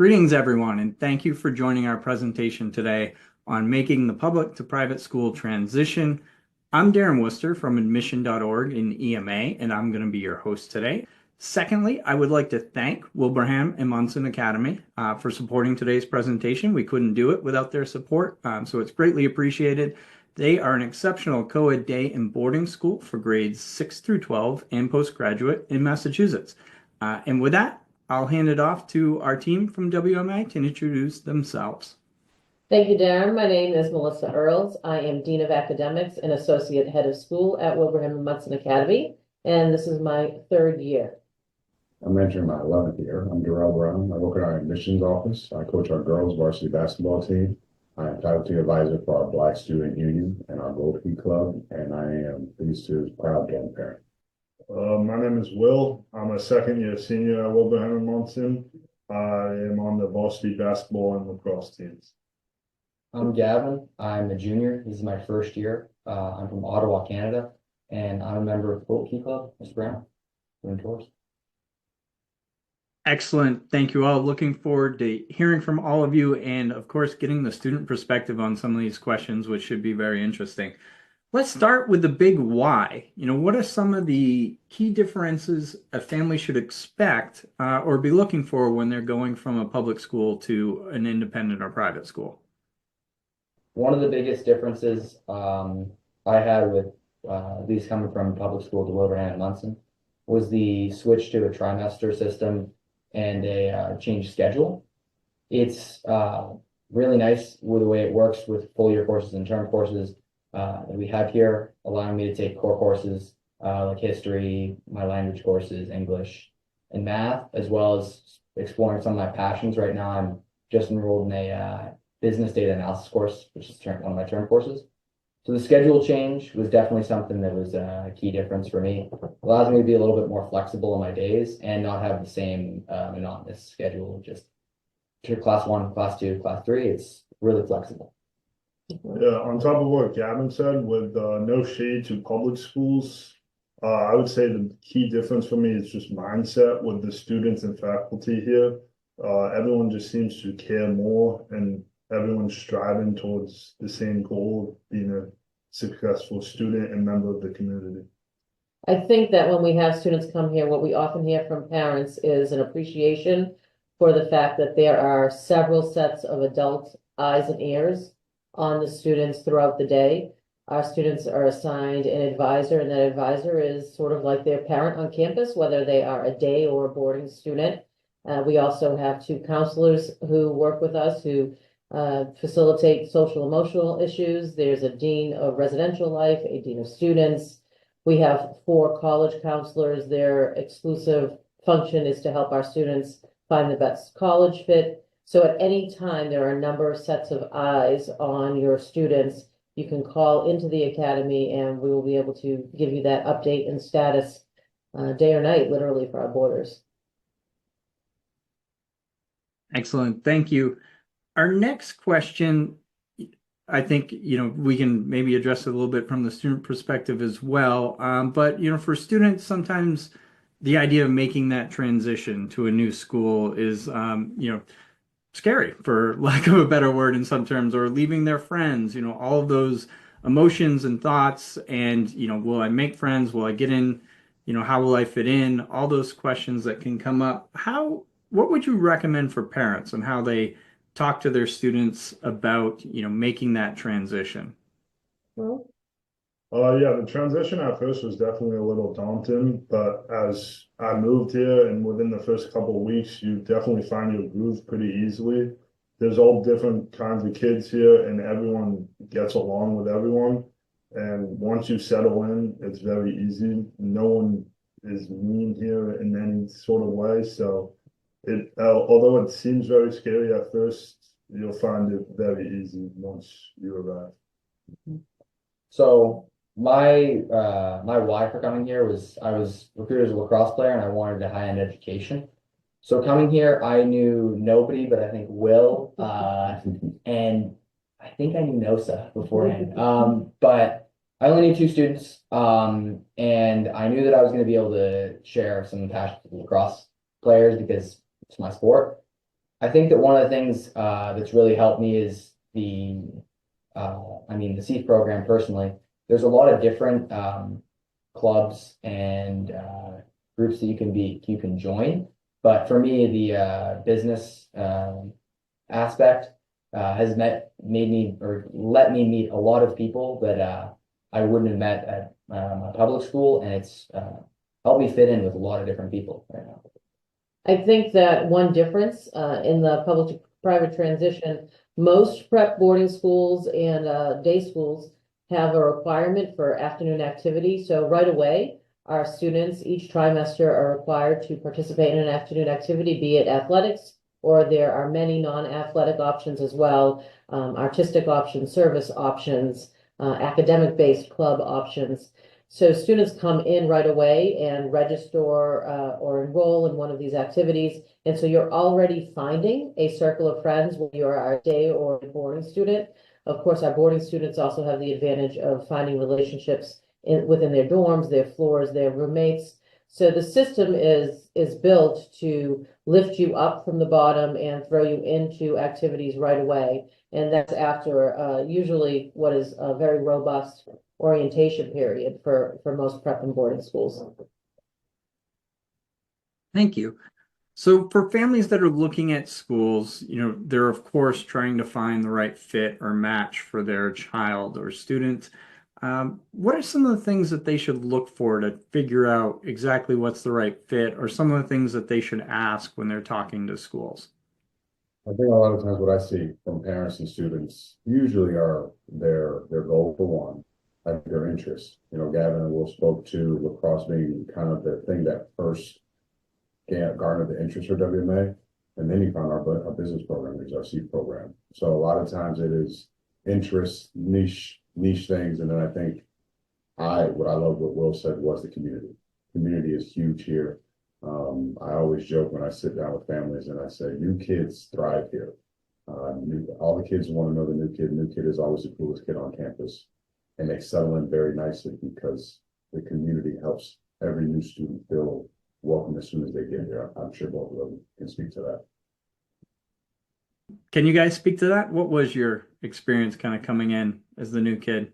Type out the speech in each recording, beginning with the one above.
Greetings, everyone, and thank you for joining our presentation today on making the public to private school transition. I'm Darren Worcester from admission.org in EMA, and I'm going to be your host today. Secondly, I would like to thank Wilbraham and Monson Academy for supporting today's presentation. We couldn't do it without their support, so it's greatly appreciated. They are an exceptional co-ed day and boarding school for grades 6 through 12 and postgraduate in Massachusetts. And with that, I'll hand it off to our team from WMA to introduce themselves. Thank you, Darren. My name is Melissa Earls. I am Dean of Academics and Associate Head of School at Wilbraham Monson Academy, and this is my third year. I'm entering my 11th year. I'm Darrell Brown. I work in our admissions office. I coach our girls varsity basketball team. I am faculty advisor for our Black Student Union and our Gold Key Club, and I am pleased to be proud grandparent. My name is Will. I'm a second-year senior at Wilbraham Monson. I am on the varsity basketball and lacrosse teams. I'm Gavin. I'm a junior. This is my first year. I'm from Ottawa, Canada, and I'm a member of the Gold Key Club. Mr. Brown, doing tours. Excellent. Thank you all. Looking forward to hearing from all of you and, of course, getting the student perspective on some of these questions, which should be very interesting. Let's start with the big why. What are some of the key differences a family should expect or be looking for when they're going from a public school to an independent or private school? One of the biggest differences I had with these coming from public school to Wilbraham Monson was the switch to a trimester system and a changed schedule. It's really nice with the way it works with full year courses and term courses that we have here, allowing me to take core courses like history, my language courses, English, and math, as well as exploring some of my passions. Right now, I'm just enrolled in a business data analysis course, which is one of my term courses. So the schedule change was definitely something that was a key difference for me. It allows me to be a little bit more flexible in my days and not have the same monotonous schedule, just to class 1, class 2, class 3. It's really flexible. Yeah, on top of what Gavin said, with no shade to public schools, I would say the key difference for me is just mindset with the students and faculty here. Everyone just seems to care more, and everyone's striving towards the same goal of being a successful student and member of the community. I think that when we have students come here, what we often hear from parents is an appreciation for the fact that there are several sets of adult eyes and ears on the students throughout the day. Our students are assigned an advisor, and that advisor is sort of like their parent on campus, whether they are a day or a boarding student. We also have 2 counselors who work with us who facilitate social emotional issues. There's a dean of residential life, a dean of students. We have 4 college counselors. Their exclusive function is to help our students find the best college fit. So at any time, there are a number of sets of eyes on your students. You can call into the academy and we will be able to give you that update and status day or night, literally, for our boarders. Excellent. Thank you. Our next question, I think, we can maybe address it a little bit from the student perspective as well. But, for students, sometimes the idea of making that transition to a new school is, scary, for lack of a better word in some terms, or leaving their friends, all of those emotions and thoughts. And, will I make friends? Will I get in? How will I fit in? All those questions that can come up. What would you recommend for parents and how they talk to their students about, making that transition? Well, Yeah, the transition at first was definitely a little daunting, but as I moved here and within the first couple of weeks, you definitely find your groove pretty easily. There's all different kinds of kids here, and everyone gets along with everyone. And once you settle in, it's very easy. No one is mean here in any sort of way. So although it seems very scary at first, you'll find it very easy once you arrive. So my why for coming here was I was recruited as a lacrosse player and I wanted a high-end education. So coming here, I knew nobody, but I think Will, and I think I knew Nosa beforehand. But I only knew 2 students, and I knew that I was going to be able to share some passion with lacrosse players because it's my sport. I think that one of the things that's really helped me is the SEAF program personally. There's a lot of different clubs and groups that you can join. But for me, the business aspect has made me or let me meet a lot of people that I wouldn't have met at my public school, and it's helped me fit in with a lot of different people right now. I think that one difference in the public to private transition, most prep boarding schools and day schools have a requirement for afternoon activity. So right away, our students each trimester are required to participate in an afternoon activity, be it athletics, or there are many non-athletic options as well, artistic options, service options, academic-based club options. So students come in right away and register or enroll in one of these activities. And so you're already finding a circle of friends when you're a day or a boarding student. Of course, our boarding students also have the advantage of finding relationships within their dorms, their floors, their roommates. So the system is built to lift you up from the bottom and throw you into activities right away. And that's after usually what is a very robust orientation period for most prep and boarding schools. Thank you. So for families that are looking at schools, they're of course trying to find the right fit or match for their child or student. What are some of the things that they should look for to figure out exactly what's the right fit, or some of the things that they should ask when they're talking to schools? I think a lot of times what I see from parents and students usually are their goal for one, I think their interest. Gavin and Will spoke to lacrosse being kind of the thing that first garnered the interest for WMA, and then you found our business program, which is our SEAF program. So a lot of times it is interest, niche things, and then I think what I love what Will said was the community. Community is huge here. I always joke when I sit down with families and I say, "You kids thrive here. All the kids want to know the new kid. New kid is always the coolest kid on campus, and they settle in very nicely because the community helps every new student feel welcome as soon as they get here." I'm sure both of them can speak to that. Can you guys speak to that? What was your experience kind of coming in as the new kid?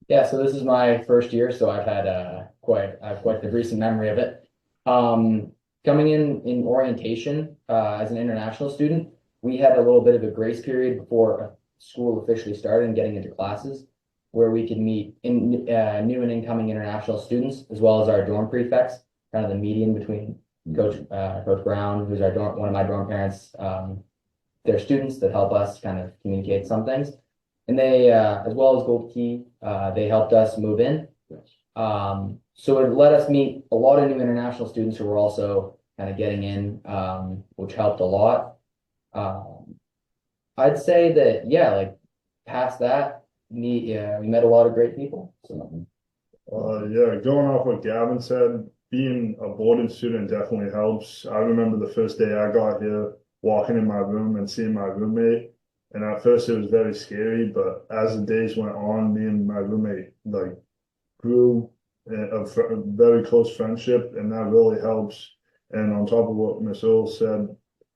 Yeah, so this is my first year, so I've had quite the recent memory of it. Coming in orientation as an international student, we had a little bit of a grace period before school officially started and getting into classes, where we could meet new and incoming international students, as well as our dorm prefects, kind of the median between Coach Brown, who's one of my dorm parents, their students that help us kind of communicate some things. And they, as well as Gold Key, they helped us move in. So it let us meet a lot of new international students who were also kind of getting in, which helped a lot. I'd say that, yeah, like past that, we met a lot of great people. So. Yeah, going off what Gavin said, being a boarding student definitely helps. I remember the first day I got here, walking in my room and seeing my roommate. And at first it was very scary, but as the days went on, me and my roommate grew a very close friendship, and that really helps. And on top of what Miss Earl said,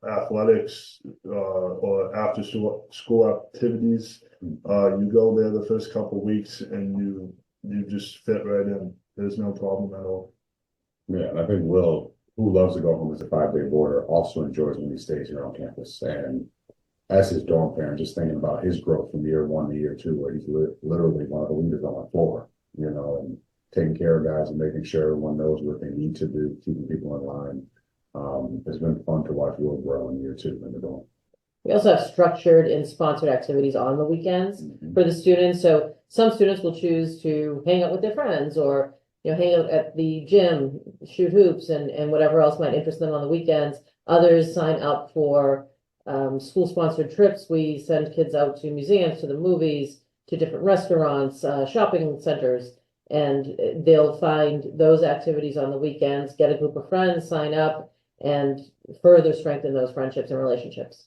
athletics or after school activities, you go there the first couple of weeks and you just fit right in. There's no problem at all. Yeah, and I think Will, who loves to go home as a 5-day boarder, also enjoys when he stays here on campus. And as his dorm parent, just thinking about his growth from year 1 to year 2, where he's literally one of the leaders on the floor, and taking care of guys and making sure everyone knows what they need to do, keeping people in line. It's been fun to watch Will grow in year 2 in the dorm. We also have structured and sponsored activities on the weekends for the students. So some students will choose to hang out with their friends or hang out at the gym, shoot hoops, and whatever else might interest them on the weekends. Others sign up for school-sponsored trips. We send kids out to museums, to the movies, to different restaurants, shopping centers, and they'll find those activities on the weekends, get a group of friends, sign up, and further strengthen those friendships and relationships.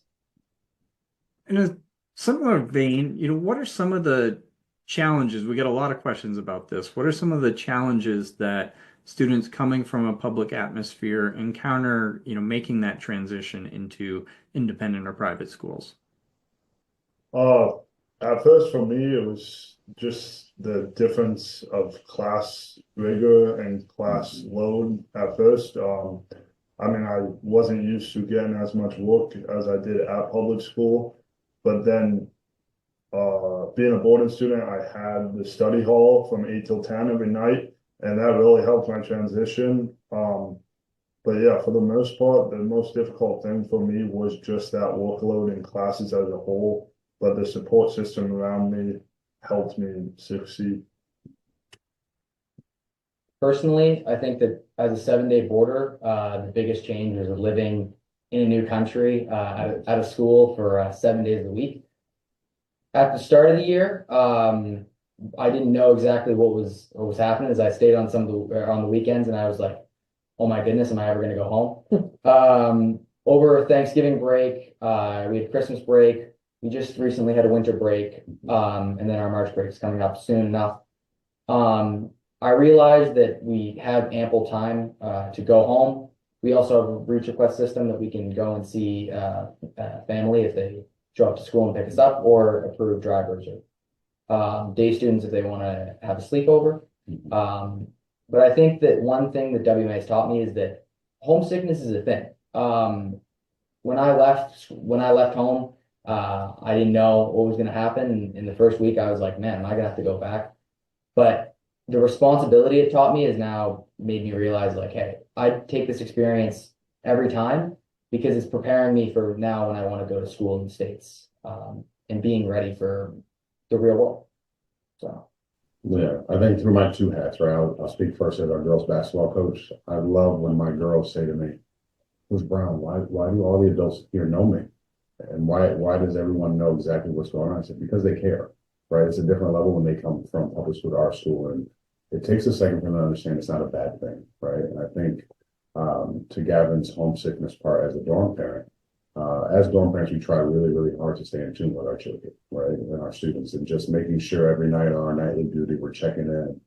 In a similar vein, what are some of the challenges? We get a lot of questions about this. What are some of the challenges that students coming from a public atmosphere encounter, making that transition into independent or private schools? Uh, at first for me, it was just the difference of class rigor and class load at first. I mean, I wasn't used to getting as much work as I did at public school, but then being a boarding student, I had the study hall from 8 till 10 every night, and that really helped my transition. But yeah, for the most part, the most difficult thing for me was just that workload in classes as a whole, but the support system around me helped me succeed. Personally, I think that as a 7-day boarder, the biggest change was living in a new country, out of school for 7 days a week. At the start of the year, I didn't know exactly what was happening as I stayed on on the weekends, and I was like, oh my goodness, am I ever going to go home? Over Thanksgiving break, we had Christmas break. We just recently had a winter break, and then our March break is coming up soon enough. I realized that we have ample time to go home. We also have a reach request system that we can go and see family if they show up to school and pick us up, or approved drivers, or day students if they want to have a sleepover. But I think that one thing that WMA has taught me is that homesickness is a thing. When I left home, I didn't know what was going to happen. In the first week, I was like, man, am I going to have to go back? But the responsibility it taught me has now made me realize, like, hey, I take this experience every time because it's preparing me for now when I want to go to school in the States, and being ready for the real world. So. Yeah, I think through my two hats, right? I'll speak first as our girls basketball coach. I love when my girls say to me, "Coach Brown, why do all the adults here know me? And why does everyone know exactly what's going on?" I said, because they care, right? It's a different level when they come from public school to our school. And it takes a second for them to understand it's not a bad thing, right? And I think to Gavin's homesickness part as a dorm parent, as dorm parents, we try really, really hard to stay in tune with our children, right? And our students, and just making sure every night on our nightly duty, we're checking in.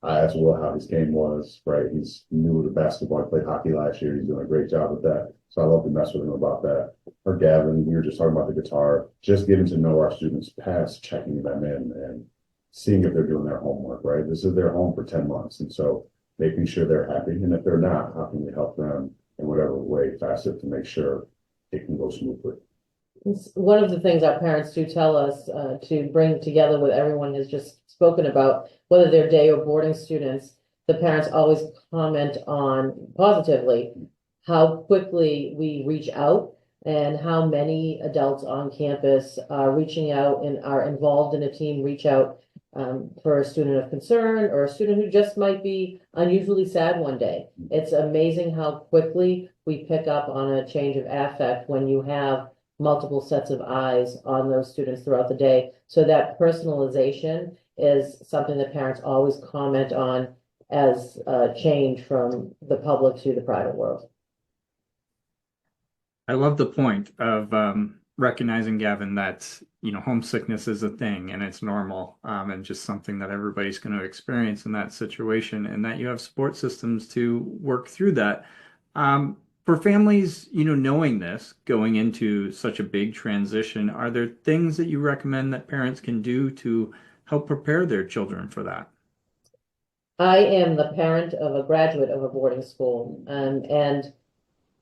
I asked Will how his game was, right? He's new to basketball. He played hockey last year. He's doing a great job with that. So I love to mess with him about that. Or Gavin, we were just talking about the guitar, just getting to know our students past checking them in and seeing if they're doing their homework, right? This is their home for 10 months. And so making sure they're happy. And if they're not, how can we help them in whatever way facet to make sure it can go smoothly? It's one of the things our parents do tell us to bring together with everyone has just spoken about, whether they're day or boarding students. The parents always comment on positively how quickly we reach out and how many adults on campus are reaching out and are involved in a team reach out for a student of concern or a student who just might be unusually sad one day. It's amazing how quickly we pick up on a change of affect when you have multiple sets of eyes on those students throughout the day. So that personalization is something that parents always comment on as a change from the public to the private world. I love the point of recognizing, Gavin, that homesickness is a thing and it's normal, and just something that everybody's going to experience in that situation, and that you have support systems to work through that. For families, knowing this going into such a big transition, are there things that you recommend that parents can do to help prepare their children for that? I am the parent of a graduate of a boarding school, and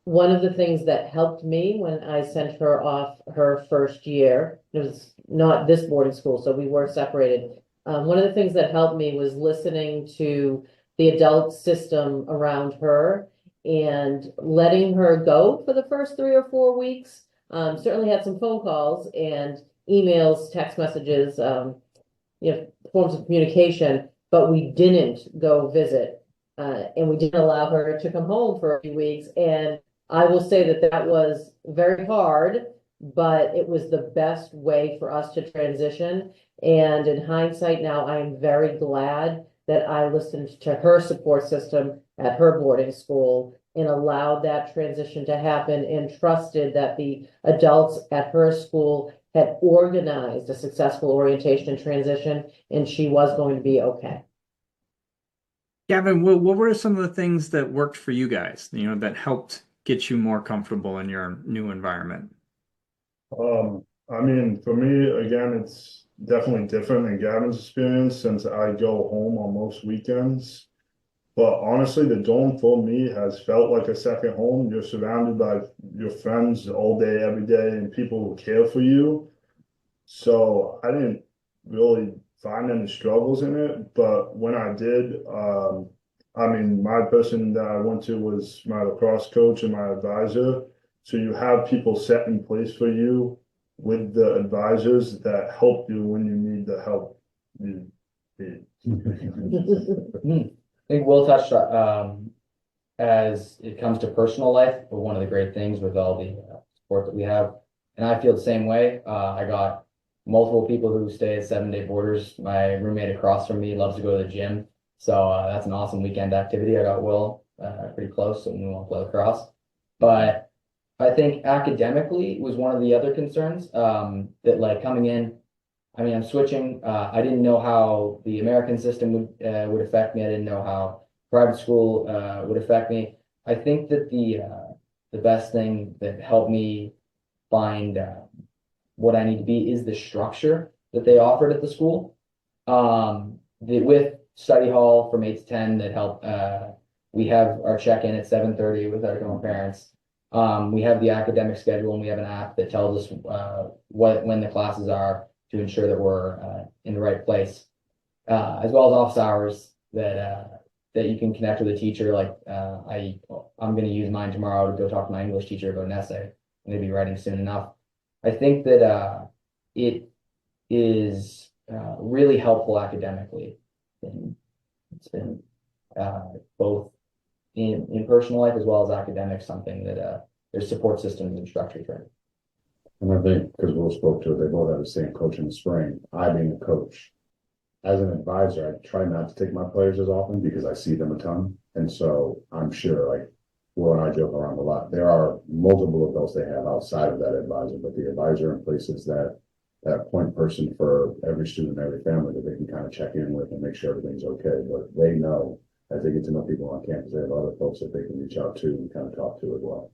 one of the things that helped me when I sent her off her first year, it was not this boarding school, so we were separated. One of the things that helped me was listening to the adult system around her and letting her go for the first 3 or 4 weeks. Certainly had some phone calls and emails, text messages, forms of communication, but we didn't go visit. And we didn't allow her to come home for a few weeks. And I will say that that was very hard, but it was the best way for us to transition. And in hindsight now, I am very glad that I listened to her support system at her boarding school and allowed that transition to happen and trusted that the adults at her school had organized a successful orientation and transition, and she was going to be okay. Gavin, what were some of the things that worked for you guys, that helped get you more comfortable in your new environment? I mean, for me, again, it's definitely different than Gavin's experience since I go home on most weekends. But honestly, the dorm for me has felt like a second home. You're surrounded by your friends all day, every day, and people who care for you. So I didn't really find any struggles in it. But when I did, I mean, my person that I went to was my lacrosse coach and my advisor. So you have people set in place for you with the advisors that help you when you need the help you need. I think Will touched as it comes to personal life, but one of the great things with all the support that we have, and I feel the same way. I got multiple people who stay at 7-day boarders. My roommate across from me loves to go to the gym, so that's an awesome weekend activity. I got Will pretty close, so we won't play lacrosse. But I think academically was one of the other concerns that like coming in. I mean, I'm switching. I didn't know how the American system would affect me. I didn't know how private school would affect me. I think that the best thing that helped me find what I need to be is the structure that they offered at the school. With study hall from 8 to 10 that help. We have our check-in at 7:30 with our dorm parents. We have the academic schedule, and we have an app that tells us when the classes are, to ensure that we're in the right place, as well as office hours that you can connect with a teacher. Like I'm going to use mine tomorrow to go talk to my English teacher about an essay, and they'll be writing soon enough. I think that it is really helpful academically, and it's been both in personal life as well as academics, something that there's support systems and structure for it. And I think because Will spoke to it, they both have the same coach in the spring. I being a coach, as an advisor, I try not to take my players as often because I see them a ton. And so I'm sure, like Will and I joke around a lot. There are multiple adults they have outside of that advisor, but the advisor in place is that point person for every student, every family that they can kind of check in with and make sure everything's okay. But they know as they get to know people on campus, they have other folks that they can reach out to and kind of talk to as well.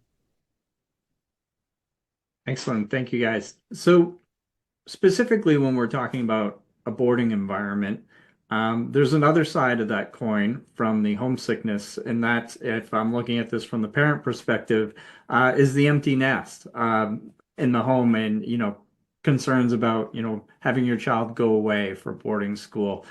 Excellent. Thank you, guys. So specifically when we're talking about a boarding environment, there's another side of that coin from the homesickness, and that's, if I'm looking at this from the parent perspective, is the empty nest in the home, and concerns about having your child go away for boarding school.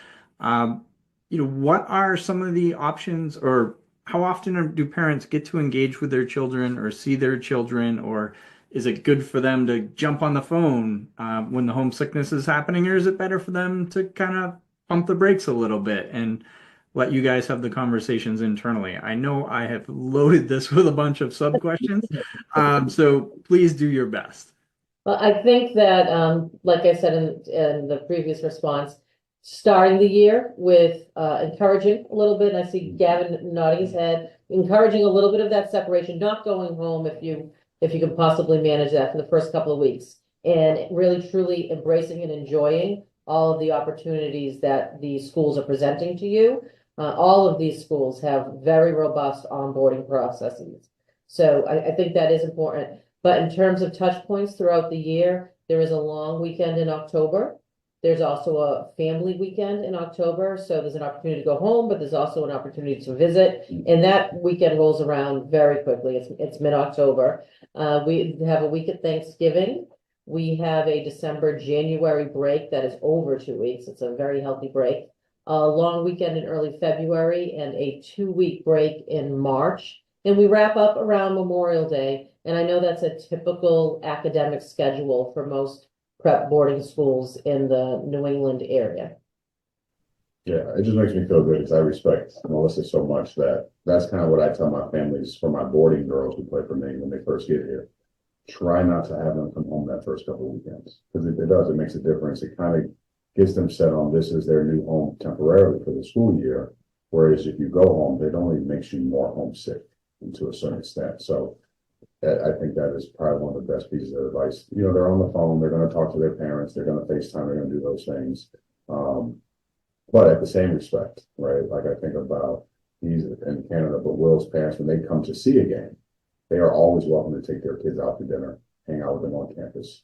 What are some of the options, or how often do parents get to engage with their children or see their children, or is it good for them to jump on the phone when the homesickness is happening, or is it better for them to kind of pump the brakes a little bit and let you guys have the conversations internally? I know I have loaded this with a bunch of sub questions, so please do your best. Well, I think that, like I said in the previous response, starting the year with encouraging a little bit, and I see Gavin nodding his head, encouraging a little bit of that separation, not going home if you can possibly manage that for the first couple of weeks, and really truly embracing and enjoying all of the opportunities that the schools are presenting to you. All of these schools have very robust onboarding processes. So I think that is important. But in terms of touch points throughout the year, there is a long weekend in October. There's also a family weekend in October. So there's an opportunity to go home, but there's also an opportunity to visit. And that weekend rolls around very quickly. It's mid-October. We have a week at Thanksgiving. We have a December-January break that is over 2 weeks. It's a very healthy break. A long weekend in early February and a 2-week break in March. And we wrap up around Memorial Day. And I know that's a typical academic schedule for most prep boarding schools in the New England area. Yeah, it just makes me feel good because I respect Melissa so much that that's kind of what I tell my families for my boarding girls who play for me when they first get here. Try not to have them come home that first couple of weekends because it does. It makes a difference. It kind of gets them set on this as their new home temporarily for the school year. Whereas if you go home, it only makes you more homesick to a certain extent. So I think that is probably one of the best pieces of advice. They're on the phone, they're going to talk to their parents, they're going to FaceTime, they're going to do those things. But at the same respect, right? Like I think about he's in Canada, but Will's parents, when they come to see a game, they are always welcome to take their kids out to dinner, hang out with them on campus.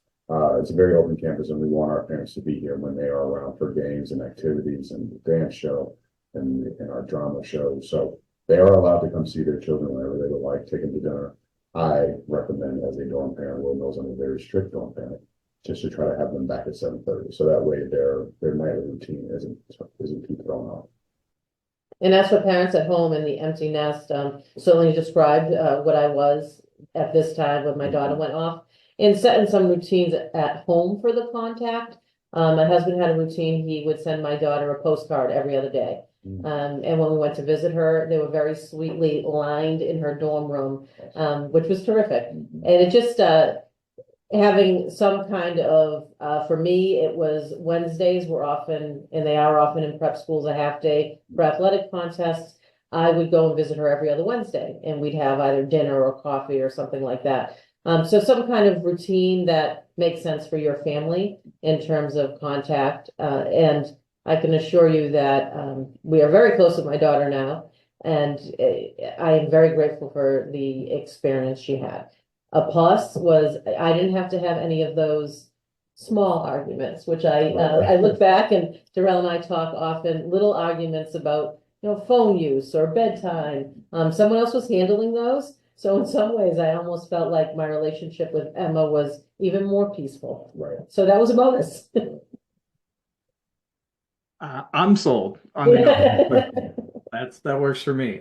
It's a very open campus, and we want our parents to be here when they are around for games and activities and the dance show and our drama show. So they are allowed to come see their children whenever they would like, take them to dinner. I recommend, as a dorm parent, Will knows I'm a very strict dorm parent, just to try to have them back at 7:30. So that way their nightly routine isn't too thrown off. And as for parents at home in the empty nest, certainly described what I was at this time when my daughter went off, and setting some routines at home for the contact. My husband had a routine. He would send my daughter a postcard every other day. And when we went to visit her, they were very sweetly lined in her dorm room, which was terrific. And it just having some kind of, for me, it was Wednesdays were often, and they are often in prep schools, a half day for athletic contests. I would go and visit her every other Wednesday, and we'd have either dinner or coffee or something like that. So some kind of routine that makes sense for your family in terms of contact. And I can assure you that we are very close with my daughter now, and I am very grateful for the experience she had. A plus was I didn't have to have any of those small arguments, which I look back, and Darrell and I talk often, little arguments about, phone use or bedtime. Someone else was handling those. So in some ways, I almost felt like my relationship with Emma was even more peaceful. Right. So that was a bonus. I'm sold on the that works for me.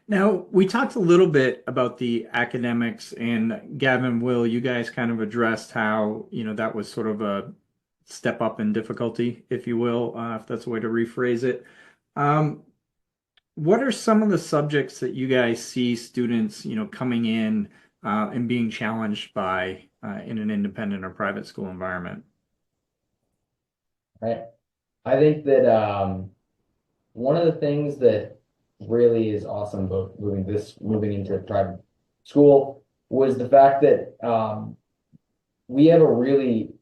Now we talked a little bit about the academics, and Gavin, Will, you guys kind of addressed how, that was sort of a step up in difficulty, if you will, if that's a way to rephrase it. What are some of the subjects that you guys see students, coming in and being challenged by in an independent or private school environment? Right. I think that one of the things that really is awesome about moving into private school was the fact that we have a really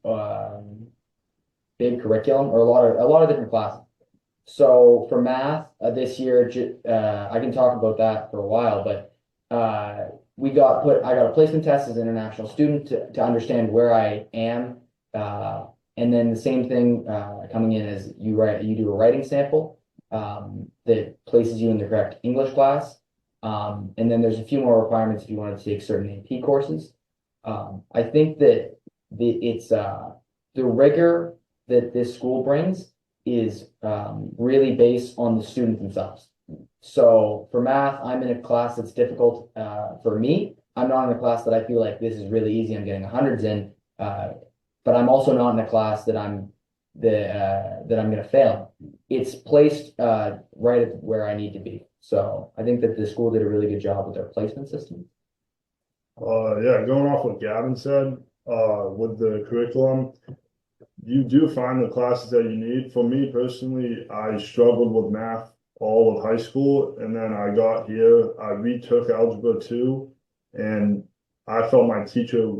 big curriculum, or a lot of different classes. So for math this year, I can talk about that for a while, but I got a placement test as an international student to understand where I am. And then the same thing coming in as you do a writing sample that places you in the correct English class. And then there's a few more requirements if you want to take certain AP courses. I think that it's the rigor that this school brings is really based on the students themselves. So for math, I'm in a class that's difficult for me. I'm not in a class that I feel like this is really easy. I'm getting hundreds in, but I'm also not in a class that I'm going to fail. It's placed right at where I need to be. So I think that the school did a really good job with their placement system. Yeah, going off what Gavin said, with the curriculum, you do find the classes that you need. For me personally, I struggled with math all of high school, and then I got here, I retook Algebra 2, and I felt my teacher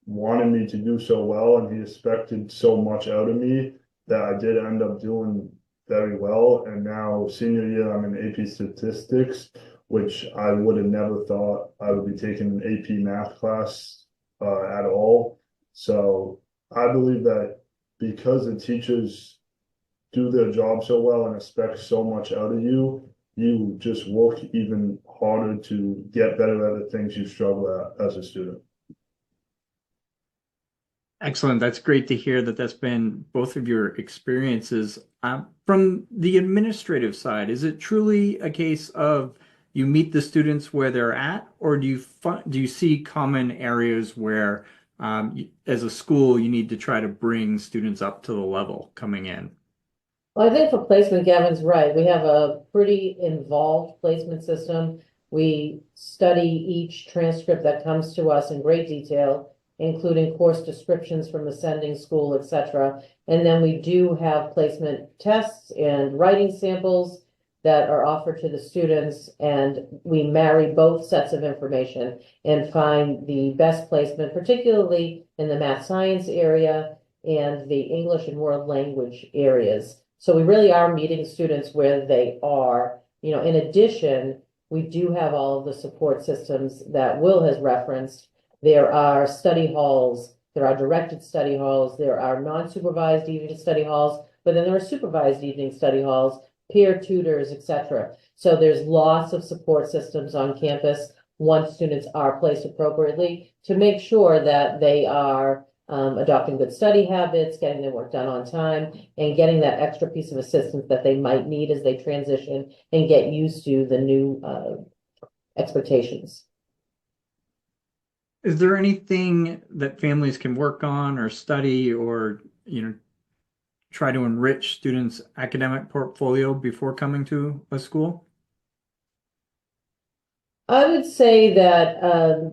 wanted me to do so well, and he expected so much out of me that I did end up doing very well. And now senior year, I'm in AP Statistics, which I would have never thought I would be taking an AP math class at all. So I believe that because the teachers do their job so well and expect so much out of you, you just work even harder to get better at the things you struggle at as a student. Excellent. That's great to hear that that's been both of your experiences. From the administrative side, is it truly a case of you meet the students where they're at, or do you see common areas where as a school you need to try to bring students up to the level coming in? Well, I think for placement, Gavin's right. We have a pretty involved placement system. We study each transcript that comes to us in great detail, including course descriptions from the sending school, etc. And then we do have placement tests and writing samples that are offered to the students, and we marry both sets of information and find the best placement, particularly in the math science area and the English and world language areas. So we really are meeting students where they are In addition, we do have all of the support systems that Will has referenced. There are study halls, there are directed study halls, there are non-supervised evening study halls, but then there are supervised evening study halls, peer tutors, etc. So there's lots of support systems on campus once students are placed appropriately to make sure that they are adopting good study habits, getting their work done on time, and getting that extra piece of assistance that they might need as they transition and get used to the new expectations. Is there anything that families can work on or study or, try to enrich students' academic portfolio before coming to a school? I would say that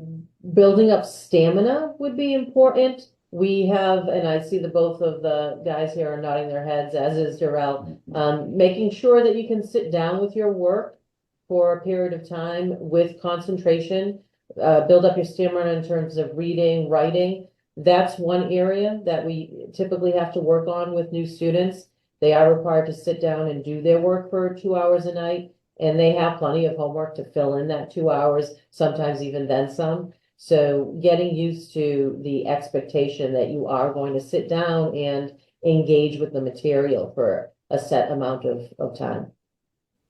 building up stamina would be important. We have, and I see the both of the guys here are nodding their heads, as is Darrell, making sure that you can sit down with your work for a period of time with concentration, build up your stamina in terms of reading, writing. That's one area that we typically have to work on with new students. They are required to sit down and do their work for 2 hours a night, and they have plenty of homework to fill in that 2 hours, sometimes even then some. So getting used to the expectation that you are going to sit down and engage with the material for a set amount of time.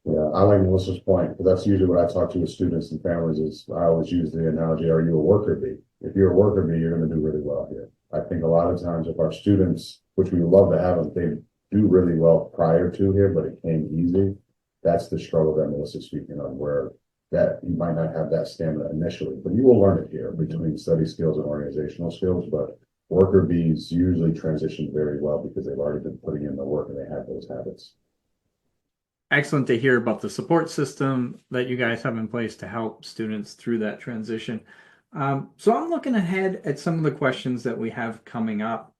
Yeah, I like Melissa's point, because that's usually what I talk to with students and families is I always use the analogy, are you a worker bee? If you're a worker bee, you're going to do really well here. I think a lot of times if our students, which we love to have them, they do really well prior to here, but it came easy. That's the struggle that Melissa's speaking of, where that you might not have that stamina initially, but you will learn it here between study skills and organizational skills. But worker bees usually transition very well because they've already been putting in the work and they have those habits. Excellent to hear about the support system that you guys have in place to help students through that transition. So I'm looking ahead at some of the questions that we have coming up.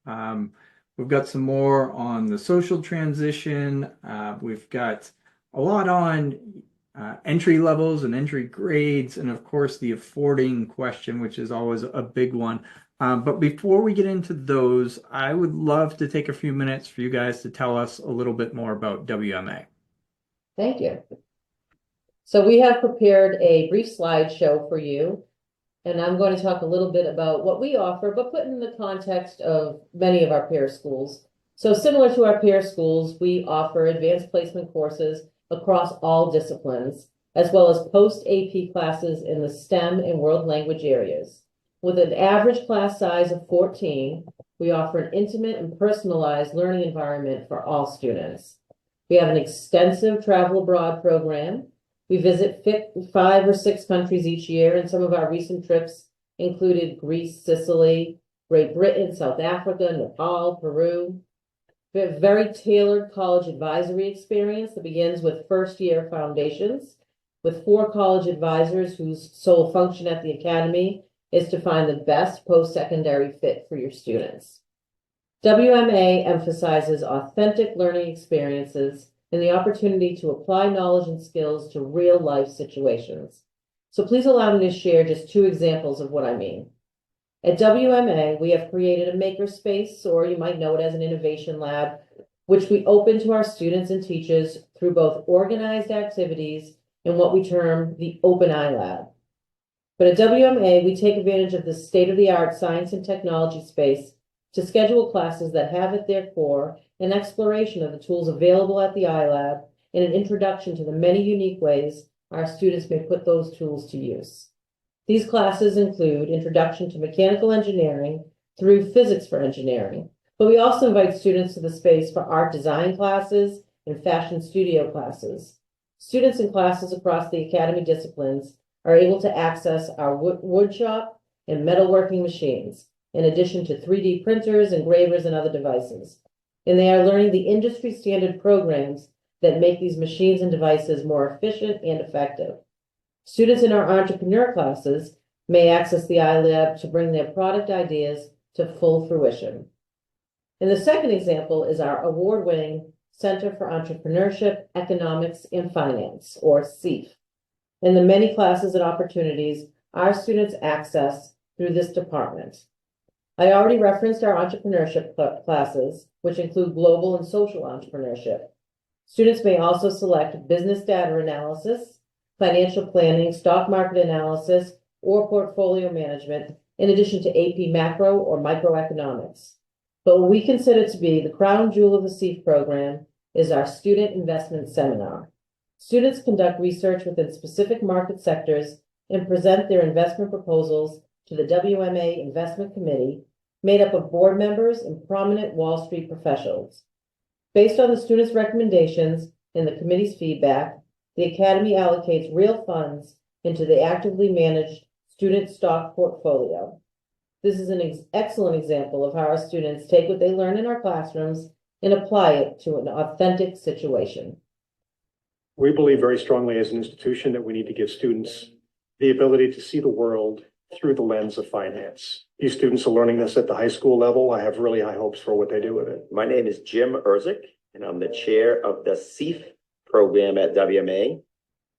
We've got some more on the social transition. We've got a lot on entry levels and entry grades, and of course the affording question, which is always a big one. But before we get into those, I would love to take a few minutes for you guys to tell us a little bit more about WMA. Thank you. So we have prepared a brief slideshow for you, and I'm going to talk a little bit about what we offer, but put in the context of many of our peer schools. So similar to our peer schools, we offer advanced placement courses across all disciplines, as well as post-AP classes in the STEM and world language areas. With an average class size of 14, we offer an intimate and personalized learning environment for all students. We have an extensive travel abroad program. We visit 5 or 6 countries each year, and some of our recent trips included Greece, Sicily, Great Britain, South Africa, Nepal, Peru. We have a very tailored college advisory experience that begins with first-year foundations, with 4 college advisors whose sole function at the academy is to find the best post-secondary fit for your students. WMA emphasizes authentic learning experiences and the opportunity to apply knowledge and skills to real-life situations. So please allow me to share just 2 examples of what I mean. At WMA, we have created a makerspace, or you might know it as an innovation lab, which we open to our students and teachers through both organized activities and what we term the Open Eye Lab. But at WMA, we take advantage of the state-of-the-art science and technology space to schedule classes that have at their core an exploration of the tools available at the iLab and an introduction to the many unique ways our students may put those tools to use. These classes include Introduction to Mechanical Engineering through Physics for Engineering, but we also invite students to the space for art design classes and fashion studio classes. Students in classes across the academy disciplines are able to access our wood shop and metalworking machines, in addition to 3D printers, engravers, and other devices. And they are learning the industry standard programs that make these machines and devices more efficient and effective. Students in our entrepreneur classes may access the iLab to bring their product ideas to full fruition. And the second example is our award-winning Center for Entrepreneurship, Economics, and Finance, or CEEF, and the many classes and opportunities our students access through this department. I already referenced our entrepreneurship classes, which include global and social entrepreneurship. Students may also select business data analysis, financial planning, stock market analysis, or portfolio management, in addition to AP macro or microeconomics. But what we consider to be the crown jewel of the SEEF program is our student investment seminar. Students conduct research within specific market sectors and present their investment proposals to the WMA Investment Committee, made up of board members and prominent Wall Street professionals. Based on the students' recommendations and the committee's feedback, the Academy allocates real funds into the actively managed student stock portfolio. This is an excellent example of how our students take what they learn in our classrooms and apply it to an authentic situation. We believe very strongly as an institution that we need to give students the ability to see the world through the lens of finance. These students are learning this at the high school level. I have really high hopes for what they do with it. My name is Jim Erzik, and I'm the chair of the SEEF program at WMA.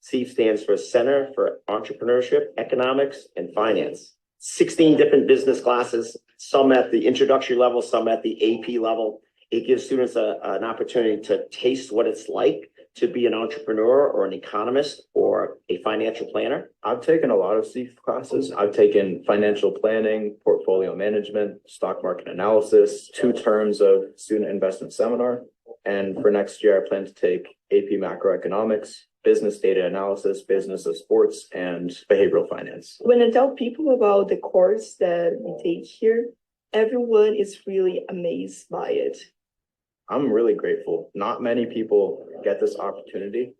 SEEF stands for Center for Entrepreneurship, Economics, and Finance. 16 different business classes, some at the introductory level, some at the AP level. It gives students an opportunity to taste what it's like to be an entrepreneur or an economist or a financial planner. I've taken a lot of SEEF classes. I've taken financial planning, portfolio management, stock market analysis, 2 terms of student investment seminar. And for next year, I plan to take AP macroeconomics, business data analysis, business of sports, and behavioral finance. When I tell people about the course that we take here, everyone is really amazed by it. I'm really grateful. Not many people get this opportunity.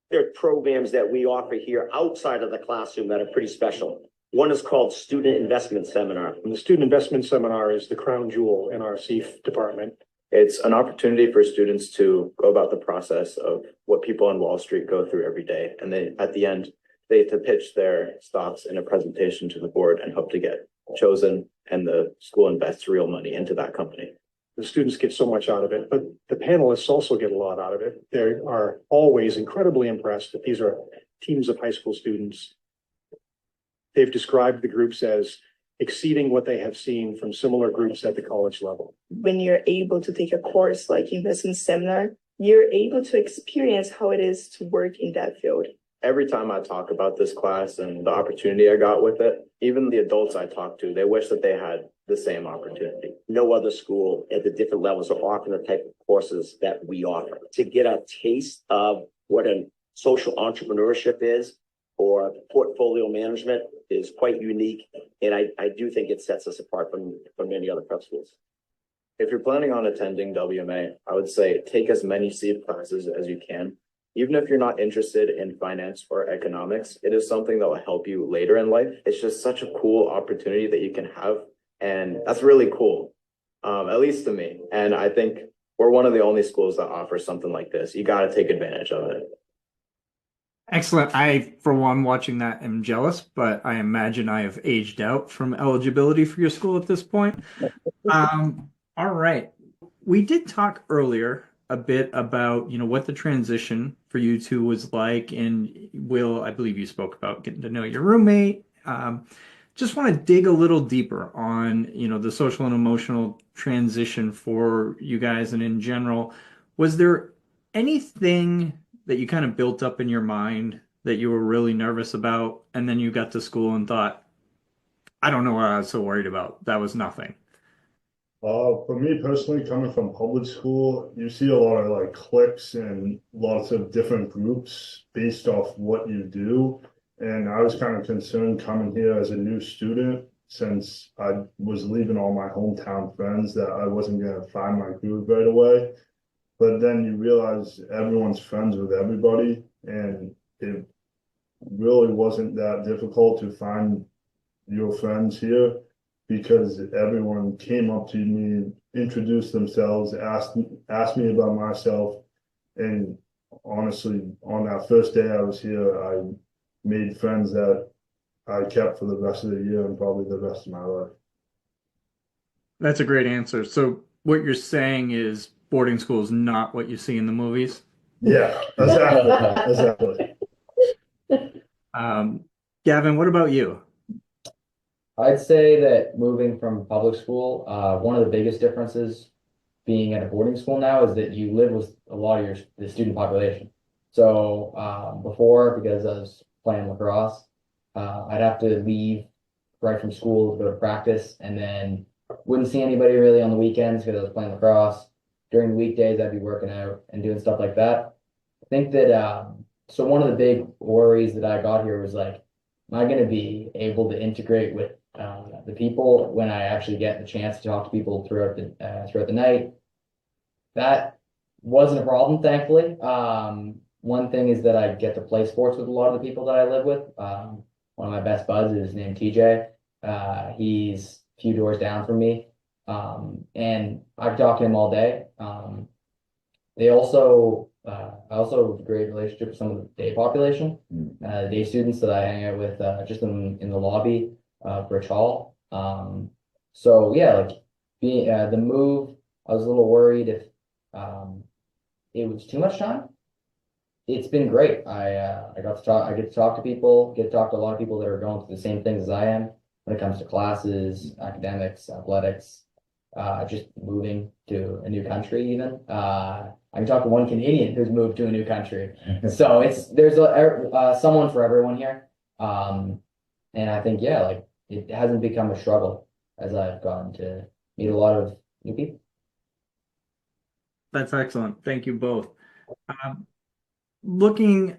There are programs that we offer here outside of the classroom that are pretty special. One is called Student Investment Seminar. And the Student Investment Seminar is the crown jewel in our SEEF department. It's an opportunity for students to go about the process of what people on Wall Street go through every day. And they, at the end, they have to pitch their stocks in a presentation to the board and hope to get chosen, and the school invests real money into that company. The students get so much out of it, but the panelists also get a lot out of it. They are always incredibly impressed that these are teams of high school students. They've described the groups as exceeding what they have seen from similar groups at the college level. When you're able to take a course like investment seminar, you're able to experience how it is to work in that field. Every time I talk about this class and the opportunity I got with it, even the adults I talk to, they wish that they had the same opportunity. No other school at the different levels are offering the type of courses that we offer. To get a taste of what a social entrepreneurship is or portfolio management is quite unique. And I do think it sets us apart from many other prep schools. If you're planning on attending WMA, I would say take as many SEEF classes as you can. Even if you're not interested in finance or economics, it is something that will help you later in life. It's just such a cool opportunity that you can have. And that's really cool, at least to me. And I think we're one of the only schools that offers something like this. You got to take advantage of it. Excellent. I, for one, watching that, am jealous, but I imagine I have aged out from eligibility for your school at this point. All right. We did talk earlier a bit about, what the transition for you two was like. And Will, I believe you spoke about getting to know your roommate. Just want to dig a little deeper on, the social and emotional transition for you guys and in general. Was there anything that you kind of built up in your mind that you were really nervous about, and then you got to school and thought, I don't know what I was so worried about. That was nothing. For me personally, coming from public school, you see a lot of like cliques and lots of different groups based off what you do. And I was kind of concerned coming here as a new student, since I was leaving all my hometown friends, that I wasn't going to find my groove right away. But then you realize everyone's friends with everybody, and it really wasn't that difficult to find your friends here, because everyone came up to me, introduced themselves, asked me about myself. And honestly, on that first day I was here, I made friends that I kept for the rest of the year and probably the rest of my life. That's a great answer. So what you're saying is boarding school is not what you see in the movies? Yeah, exactly. Gavin, what about you? I'd say that moving from public school, one of the biggest differences being at a boarding school now is that you live with a lot of the student population. So before, because I was playing lacrosse, I'd have to leave right from school to go to practice, and then wouldn't see anybody really on the weekends because I was playing lacrosse. During the weekdays, I'd be working out and doing stuff like that. I think that so one of the big worries that I got here was like, am I going to be able to integrate with the people when I actually get the chance to talk to people throughout the night? That wasn't a problem, thankfully. One thing is that I get to play sports with a lot of the people that I live with. One of my best buds is named TJ. He's a few doors down from me. And I've talked to him all day. I also have a great relationship with some of the day population, the day students that I hang out with just in the lobby of Rich Hall. So yeah, like being the move, I was a little worried if it was too much time. It's been great. I get to talk to people, get to talk to a lot of people that are going through the same things as I am when it comes to classes, academics, athletics, just moving to a new country even. I can talk to one Canadian who's moved to a new country. So there's someone for everyone here. And I think, yeah, like it hasn't become a struggle as I've gotten to meet a lot of new people. That's excellent. Thank you both. Looking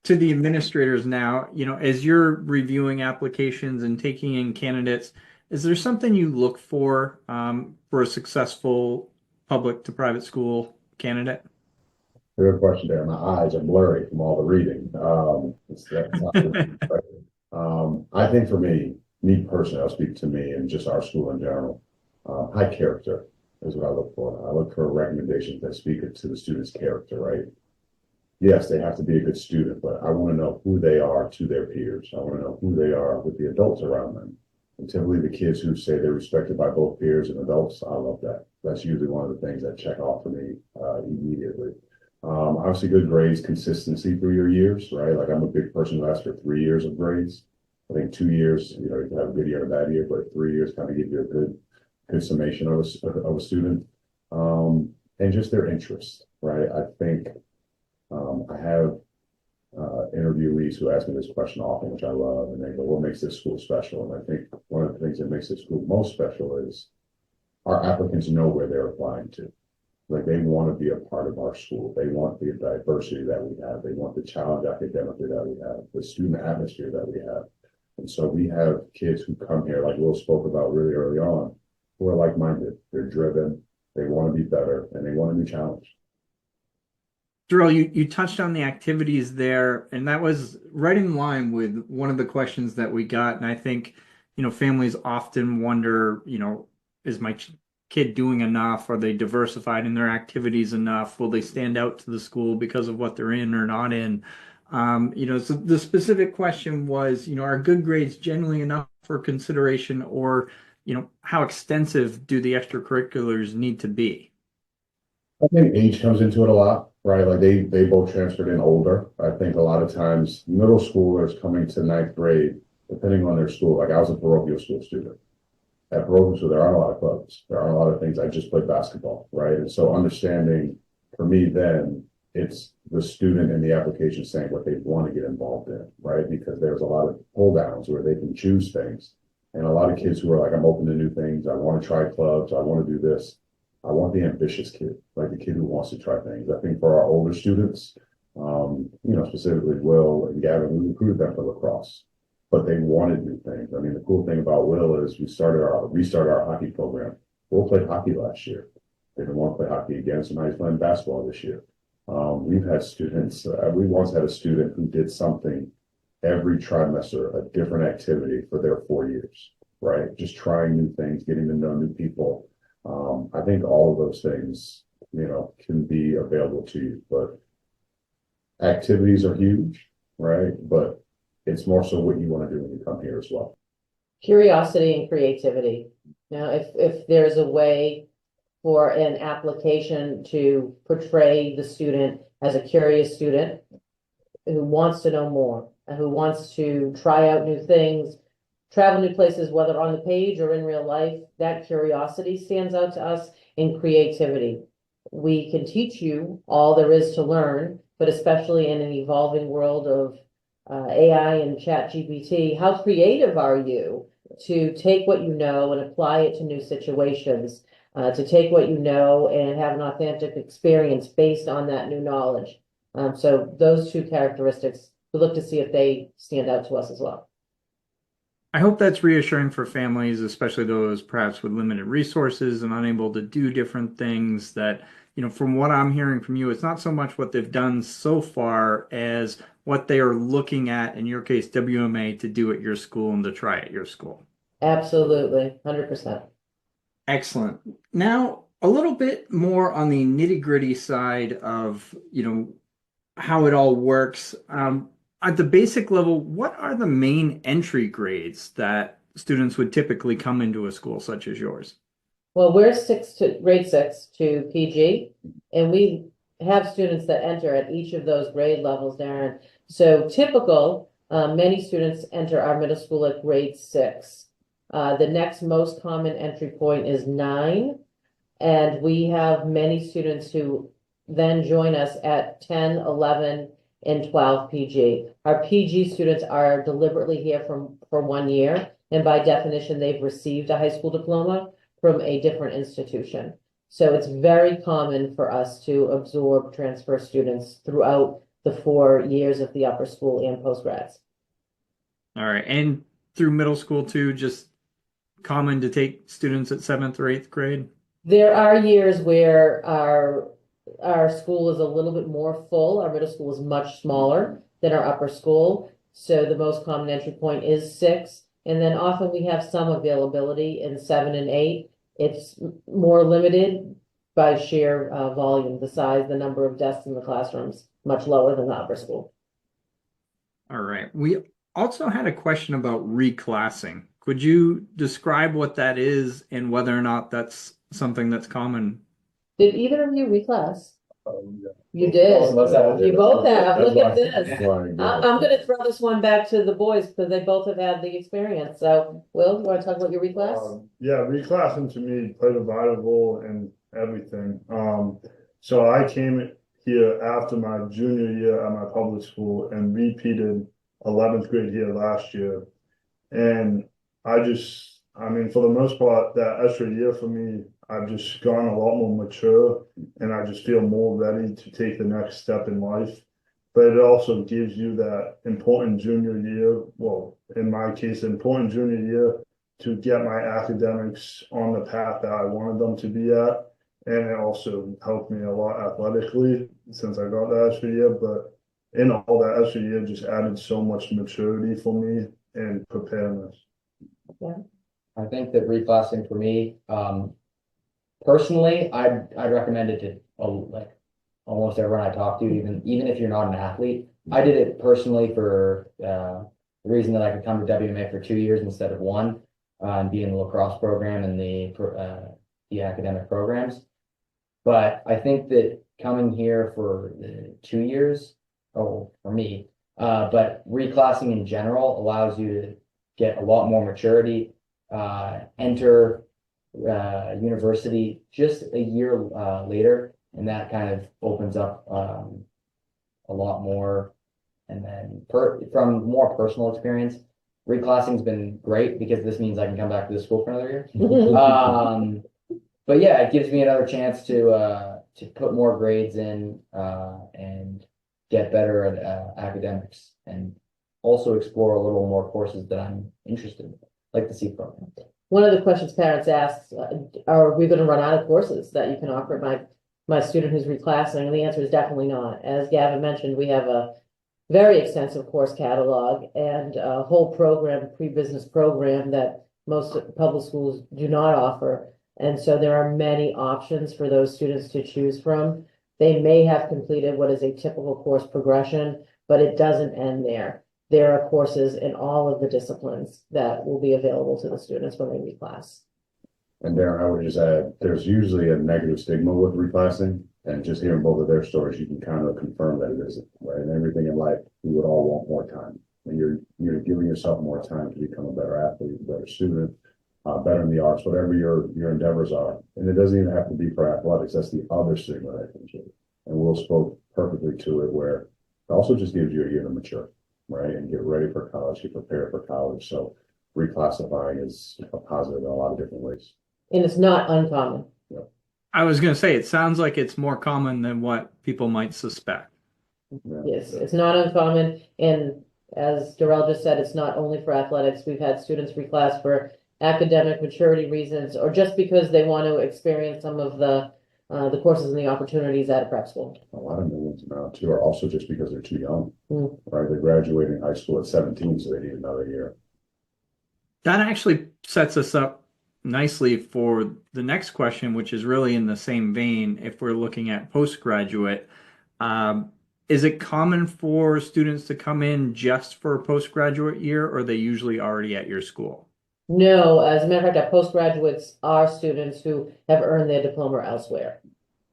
to the administrators now, as you're reviewing applications and taking in candidates, is there something you look for a successful public to private school candidate? Good question there. My eyes are blurry from all the reading. I think for me personally, I'll speak to me and just our school in general. High character is what I look for. I look for recommendations that speak to the student's character, right? Yes, they have to be a good student, but I want to know who they are to their peers. I want to know who they are with the adults around them. And typically the kids who say they're respected by both peers and adults, I love that. That's usually one of the things that check off for me immediately. Obviously good grades, consistency through your years, right? Like I'm a big person who asks for 3 years of grades. I think 2 years, you can have a good year and a bad year, but 3 years kind of give you a good summation of a student. And just their interest, right? I think I have interviewees who ask me this question often, which I love, and they go, what makes this school special? And I think one of the things that makes this school most special is our applicants know where they're applying to. Like they want to be a part of our school. They want the diversity that we have. They want the challenge academically that we have, the student atmosphere that we have. And so we have kids who come here, like Will spoke about really early on, who are like-minded. They're driven, they want to be better, and they want to be challenged. Darrell, you touched on the activities there, and that was right in line with one of the questions that we got. And I think, families often wonder, is my kid doing enough? Are they diversified in their activities enough? Will they stand out to the school because of what they're in or not in? So the specific question was, are good grades generally enough for consideration, or, how extensive do the extracurriculars need to be? I think age comes into it a lot, right? Like they both transferred in older. I think a lot of times middle schoolers coming to ninth grade, depending on their school, like I was a parochial school student. At parochial school, there aren't a lot of clubs. There aren't a lot of things. I just played basketball, right? And so understanding for me then, it's the student in the application saying what they want to get involved in, right? Because there's a lot of pull downs where they can choose things. And a lot of kids who are like, I'm open to new things. I want to try clubs. I want to do this. I want the ambitious kid, like the kid who wants to try things. I think for our older students, specifically Will and Gavin, we recruited them for lacrosse, but they wanted new things. I mean, the cool thing about Will is we restarted our hockey program. Will played hockey last year. They didn't want to play hockey again, so now he's playing basketball this year. We've had students, we once had a student who did something every trimester, a different activity for their 4 years, right? Just trying new things, getting to know new people. I think all of those things, can be available to you, but activities are huge, right? But it's more so what you want to do when you come here as well. Curiosity and creativity. Now, if there's a way for an application to portray the student as a curious student who wants to know more and who wants to try out new things, travel new places, whether on the page or in real life, that curiosity stands out to us in creativity. we can teach you all there is to learn, but especially in an evolving world of AI and ChatGPT, how creative are you to take what you know and apply it to new situations, to take what you know and have an authentic experience based on that new knowledge. So those two characteristics, we look to see if they stand out to us as well. I hope that's reassuring for families, especially those perhaps with limited resources and unable to do different things that, from what I'm hearing from you, it's not so much what they've done so far as what they are looking at, in your case, WMA, to do at your school and to try at your school. Absolutely, 100%. Excellent. Now, a little bit more on the nitty-gritty side of, how it all works. At the basic level, what are the main entry grades that students would typically come into a school such as yours? Well, we're grade 6 to PG, and we have students that enter at each of those grade levels, Darren. So typical, many students enter our middle school at grade 6. The next most common entry point is 9, and we have many students who then join us at 10, 11, and 12 PG. Our PG students are deliberately here for 1 year, and by definition, they've received a high school diploma from a different institution. So it's very common for us to absorb transfer students throughout the 4 years of the upper school and postgrads. All right. And through middle school too, just common to take students at 7th or 8th grade? There are years where our school is a little bit more full. Our middle school is much smaller than our upper school. So the most common entry point is 6. And then often we have some availability in 7 and 8. It's more limited by sheer volume, the size, the number of desks in the classrooms, much lower than the upper school. All right. We also had a question about reclassing. Could you describe what that is and whether or not that's something that's common? Did either of you reclass? Yeah. You did. Both of us have. You both have. That's Look at why- this. that's why I give I'm it. going to throw this one back to the boys because they both have had the experience. So, Will, you want to talk about your reclass? Yeah, reclassing to me played a vital role in everything. So I came here after my junior year at my public school and repeated 11th grade here last year. And I mean, for the most part, that extra year for me, I've just gone a lot more mature and I just feel more ready to take the next step in life. But it also gives you that important junior year, well, in my case, important junior year to get my academics on the path that I wanted them to be at. And it also helped me a lot athletically since I got that extra year. But in all, that extra year just added so much maturity for me and preparedness. I think that reclassing for me, personally, I'd recommend it to like almost everyone I talk to, even if you're not an athlete. I did it personally for the reason that I could come to WMA for 2 years instead of 1, and be in the lacrosse program and the academic programs. But I think that coming here for the 2 years, for me, but reclassing in general allows you to get a lot more maturity, enter university just a year later, and that kind of opens up a lot more. And then from more personal experience, reclassing's been great because this means I can come back to the school for another year. But yeah, it gives me another chance to put more grades in and get better at academics, and also explore a little more courses that I'm interested in, like the C program. One of the questions parents ask, are we going to run out of courses that you can offer my student who's reclassing? And the answer is definitely not. As Gavin mentioned, we have a very extensive course catalog and a whole program, pre-business program that most public schools do not offer. And so there are many options for those students to choose from. They may have completed what is a typical course progression, but it doesn't end there. There are courses in all of the disciplines that will be available to the students when they reclass. And Darren, I would just add, there's usually a negative stigma with reclassing, and just hearing both of their stories, you can kind of confirm that it isn't, right? And everything in life, we would all want more time. And you're giving yourself more time to become a better athlete, a better student, better in the arts, whatever your endeavors are. And it doesn't even have to be for athletics. That's the other stigma that comes with it. And Will spoke perfectly to it, where it also just gives you a year to mature, right? And get ready for college, get prepared for college. So reclassifying is a positive in a lot of different ways. And it's not uncommon. I was going to say, it sounds like it's more common than what people might suspect. Yeah. Yes, it's not uncommon, and as Darrell just said, it's not only for athletics. We've had students reclass for academic maturity reasons, or just because they want to experience some of the courses and the opportunities at a prep school. A lot of new ones now too are also just because they're too young, Mm. right? They're graduating high school at 17, so they need another year. That actually sets us up nicely for the next question, which is really in the same vein. If we're looking at postgraduate, is it common for students to come in just for a postgraduate year, or are they usually already at your school? No, as a matter of fact, our postgraduates are students who have earned their diploma elsewhere.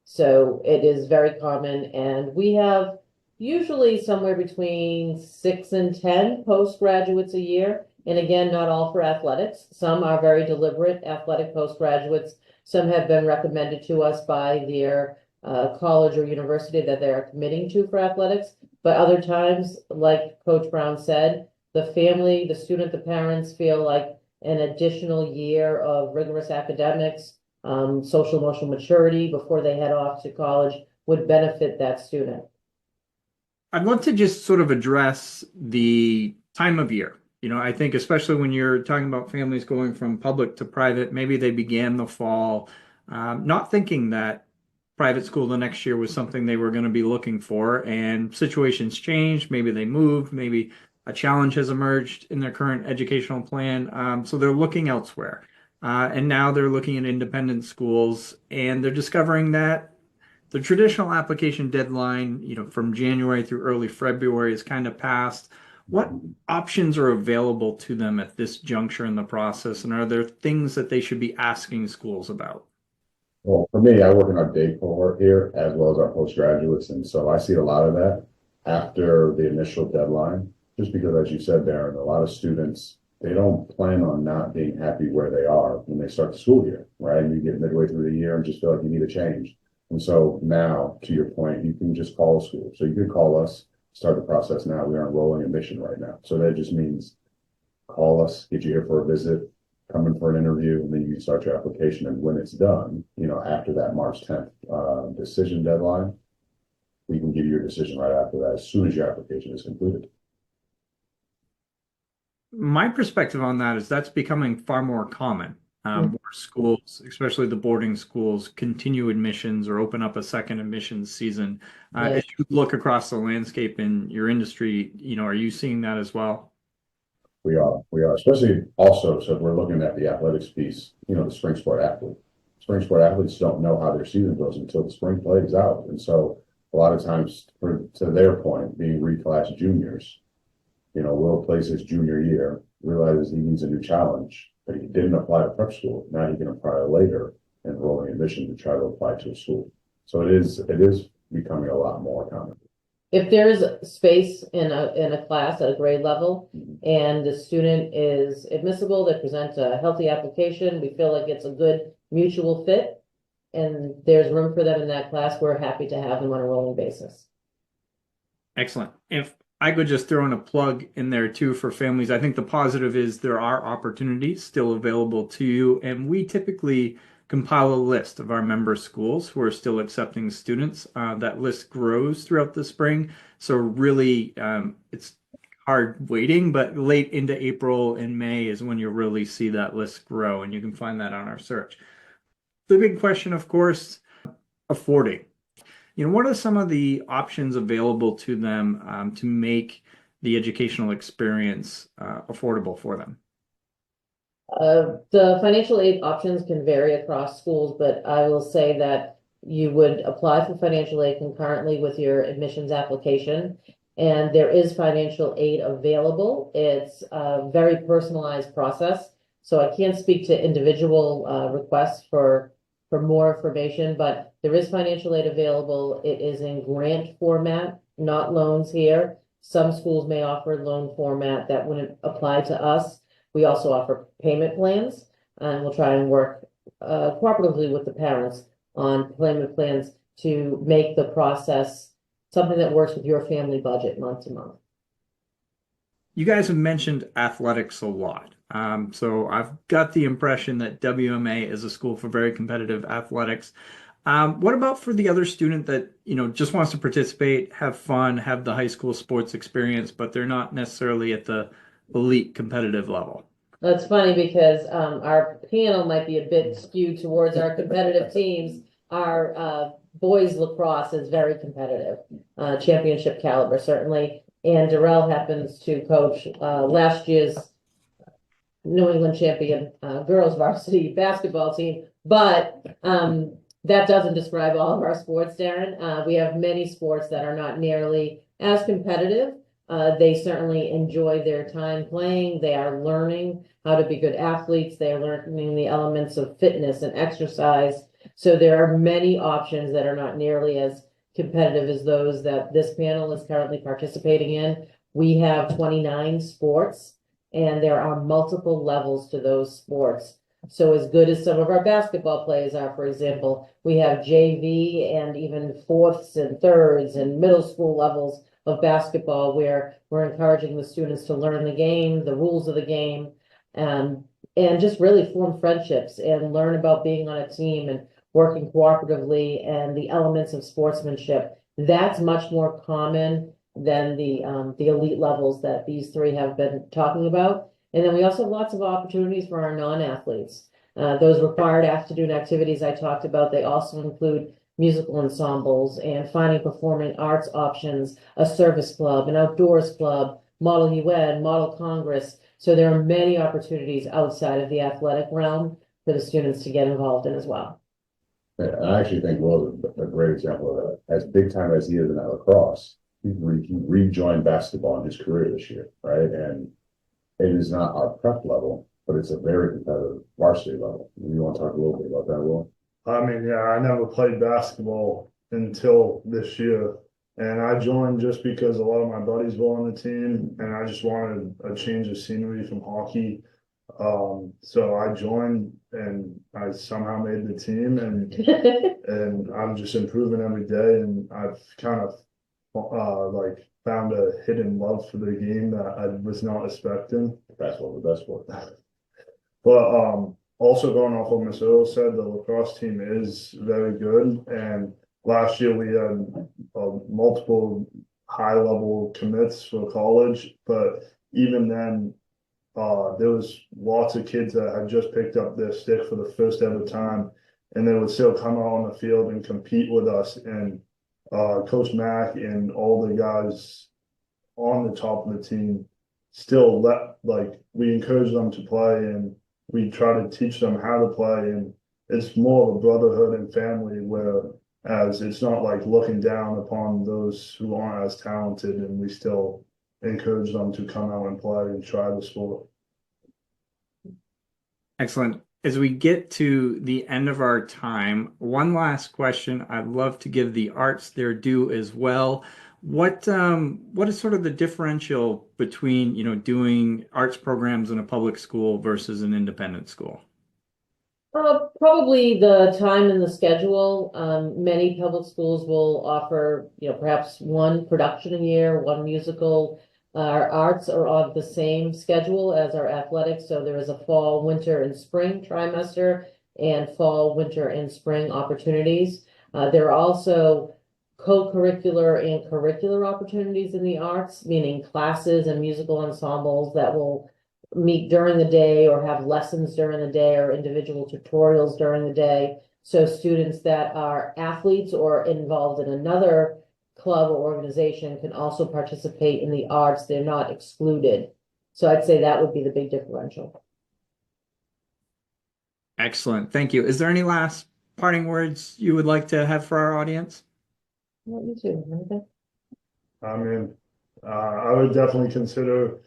So it is very common, and we have usually somewhere between 6 and 10 postgraduates a year. And again, not all for athletics. Some are very deliberate athletic postgraduates. Some have been recommended to us by their college or university that they are committing to for athletics. But other times, like Coach Brown said, the family, the student, the parents feel like an additional year of rigorous academics, social emotional maturity before they head off to college would benefit that student. I'd love to just sort of address the time of year. You know, I think especially when you're talking about families going from public to private, maybe they began the fall, not thinking that private school the next year was something they were going to be looking for, and situations changed. Maybe they moved, maybe a challenge has emerged in their current educational plan. So they're looking elsewhere. And now they're looking at independent schools, and they're discovering that the traditional application deadline, you know, from January through early February is kind of passed. What options are available to them at this juncture in the process, and are there things that they should be asking schools about? Well, for me, I work in our day cohort here as well as our postgraduates. And so I see a lot of that after the initial deadline, just because, as you said, Darren, a lot of students, they don't plan on not being happy where they are when they start the school year, right? And you get midway through the year and just feel like you need a change. And so now, to your point, you can just call a school. So you can call us, start the process now. We are enrolling admission right now. So that just means call us, get you here for a visit, come in for an interview, and then you can start your application. And when it's done, you know, after that March 10th decision deadline, we can give you your decision right after that, as soon as your application is completed. My perspective on that is that's becoming far more common. Where schools, especially the boarding schools, continue admissions or open up a second admissions season. As you look across the landscape in your industry, you know, are you seeing that as well? We are, especially also, so if we're looking at the athletics piece, you know, the spring sport athlete. Spring sport athletes don't know how their season goes until the spring play is out. And so a lot of times, to their point, being reclassed juniors, you know, Will plays his junior year, realizes he needs a new challenge, but he didn't apply to prep school. Now he can apply later, enrolling admission to try to apply to a school. So it is becoming a lot more common. If there's space in a class at a grade level and the student is admissible, they present a healthy application, we feel like it's a good mutual fit, and there's room for them in that class, we're happy to have them on a rolling basis. Excellent. If I could just throw in a plug in there too for families, I think the positive is there are opportunities still available to you, and we typically compile a list of our member schools who are still accepting students. That list grows throughout the spring. So really, it's hard waiting, but late into April and May is when you'll really see that list grow, and you can find that on our search. The big question, of course, affording. You know, what are some of the options available to them to make the educational experience affordable for them? The financial aid options can vary across schools, but I will say that you would apply for financial aid concurrently with your admissions application, and there is financial aid available. It's a very personalized process, so I can't speak to individual requests for more information, but there is financial aid available. It is in grant format, not loans here. Some schools may offer loan format that wouldn't apply to us. We also offer payment plans. and we'll try and work cooperatively with the parents on payment plans to make the process something that works with your family budget month to month. You guys have mentioned athletics a lot. So I've got the impression that WMA is a school for very competitive athletics. What about for the other student that, just wants to participate, have fun, have the high school sports experience, but they're not necessarily at the elite competitive level? That's funny because our panel might be a bit skewed towards our competitive teams. Our boys lacrosse is very competitive, championship caliber certainly. And Darrell happens to coach last year's New England champion girls varsity basketball team. But that doesn't describe all of our sports, Darren. We have many sports that are not nearly as competitive. They certainly enjoy their time playing. They are learning how to be good athletes. They are learning the elements of fitness and exercise. So there are many options that are not nearly as competitive as those that this panel is currently participating in. We have 29 sports, and there are multiple levels to those sports. So as good as some of our basketball players are, for example, we have JV and even fourths and thirds and middle school levels of basketball where we're encouraging the students to learn the game, the rules of the game, and just really form friendships and learn about being on a team and working cooperatively and the elements of sportsmanship. That's much more common than the elite levels that these three have been talking about. And then we also have lots of opportunities for our non-athletes. Those required afternoon activities I talked about, they also include musical ensembles and finding performing arts options, a service club, an outdoors club, Model UN, Model Congress. So there are many opportunities outside of the athletic realm for the students to get involved in as well. I actually think Will's a great example of that. As big time as he is in that lacrosse, he rejoined basketball in his career this year, right? And it is not our prep level, but it's a very competitive varsity level. You want to talk a little bit about that, Will? I mean, yeah, I never played basketball until this year. And I joined just because a lot of my buddies were on the team and I just wanted a change of scenery from hockey. So I joined and I somehow made the team and I'm just improving every day. And I've kind of like found a hidden love for the game that I was not expecting. Basketball, the best sport. But also going off what Miss Earl said, the lacrosse team is very good. And last year we had multiple high-level commits for college, but even then, there was lots of kids that had just picked up their stick for the first ever time, and they would still come out on the field and compete with us. And Coach Mack and all the guys on the top of the team still we encourage them to play and we try to teach them how to play. And it's more of a brotherhood and family whereas it's not like looking down upon those who aren't as talented, and we still encourage them to come out and play and try the sport. Excellent. As we get to the end of our time, one last question. I'd love to give the arts their due as well. What is sort of the differential between, doing arts programs in a public school versus an independent school? Probably the time and the schedule. Many public schools will offer, perhaps one production a year, one musical. Our arts are on the same schedule as our athletics. So there is a fall, winter, and spring trimester and fall, winter, and spring opportunities. There are also co-curricular and curricular opportunities in the arts, meaning classes and musical ensembles that will meet during the day or have lessons during the day or individual tutorials during the day. So students that are athletes or involved in another club or organization can also participate in the arts. They're not excluded. So I'd say that would be the big differential. Excellent. Thank you. Is there any last parting words you would like to have for our audience? What you too, anything? I mean, I would definitely consider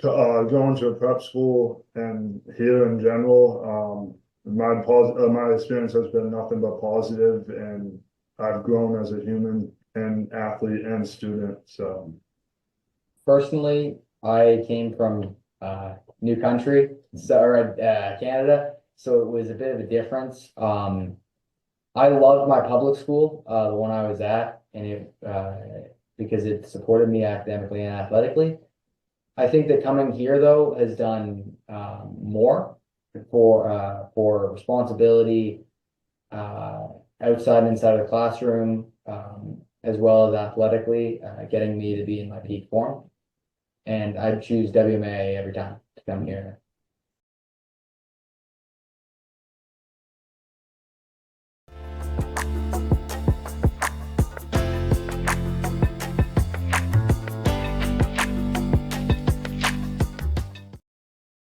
going to a prep school, and here in general, my experience has been nothing but positive, and I've grown as a human and athlete and student. So Personally, I came from new country, Canada. So it was a bit of a difference. I loved my public school, the one I was at, and because it supported me academically and athletically. I think that coming here though has done more for responsibility outside and inside of the classroom, as well as athletically, getting me to be in my peak form. And I'd choose WMA every time to come here.